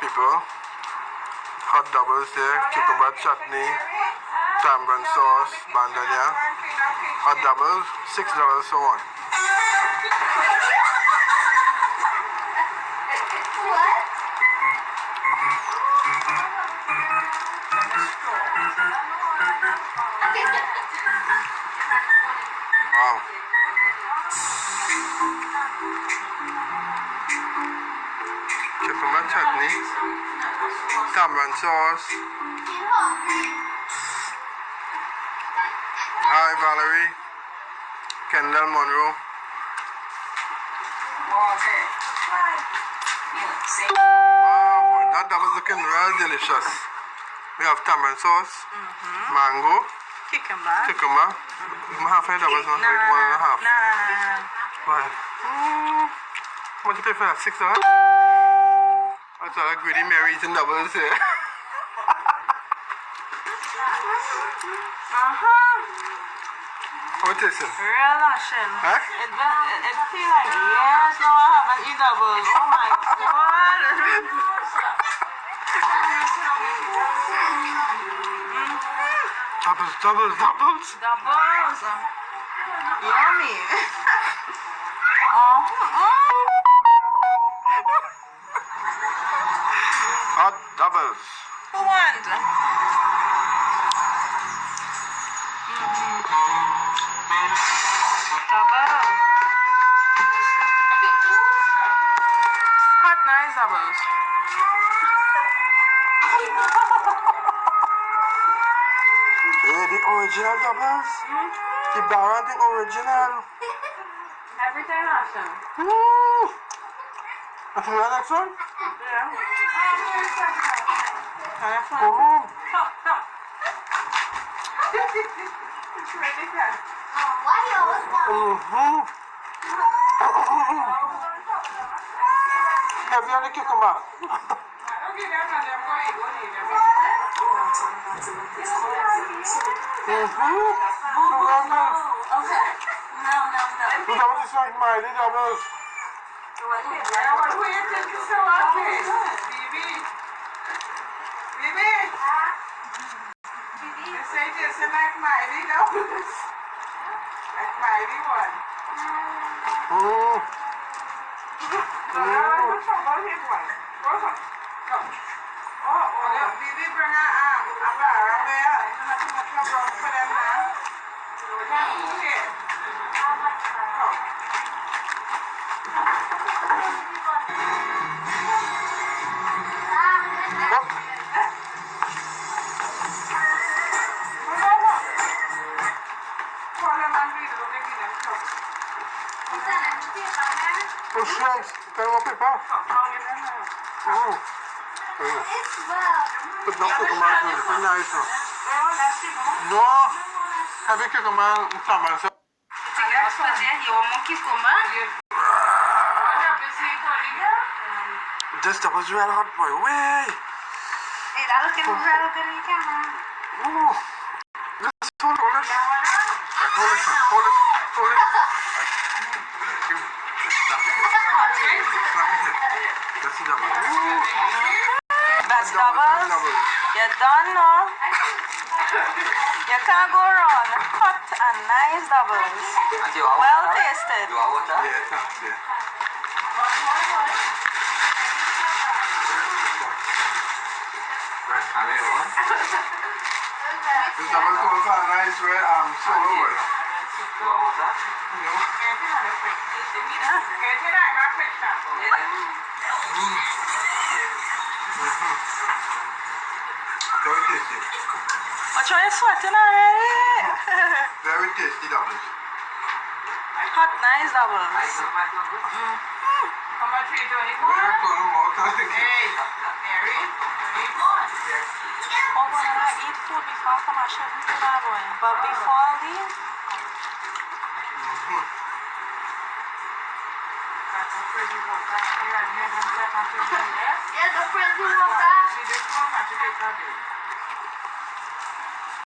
people. Hot doubles there, cucumber chutney, tamarind sauce, bandania. Hot doubles, $6 for one. Wow. Cucumber chutney, tamarind sauce. Hi Valerie, Kendall Monroe. Wow, boy, that was looking real delicious. We have tamarind sauce, mango, cucumber. Half a double, not right, 1.5. Right. How much you pay for that? $6? That's all a greedy Mary eating doubles here. How it tasting? Real Russian. Huh? It feels like years now I haven't eaten doubles. Oh my god. Doubles. Doubles. Yummy. Hot doubles. Who wants? Double. Hot nice doubles. Yeah, the original doubles. The Baron, the original. Everything awesome. That's the next one? Yeah. Oh. It's really good. Heavy on the cucumber. Look at what this like, Miley doubles. Oh, shrimps. Tem uma pipa. Put no cucumber to it. Put nice one. No. Heavy cucumber and tamarind sauce. You want more cucumber? This stuff was real hot, boy. Way. Hey, that looking real good in the camera. Ooh. Just hold it. Hold it. That's doubles. You're done now. You can't go wrong. Hot and nice doubles. Well tasted. You want water? Yeah, thanks, yeah. I mean, what? This double comes for a nice way, solo way. You want water? Very tasty. What's wrong, you're sweating already? Very tasty doubles. Hot nice doubles. We're going more time. Oh, when I eat food before I come, I shouldn't do that boy. But before I leave, Yeah, the friends who walk out.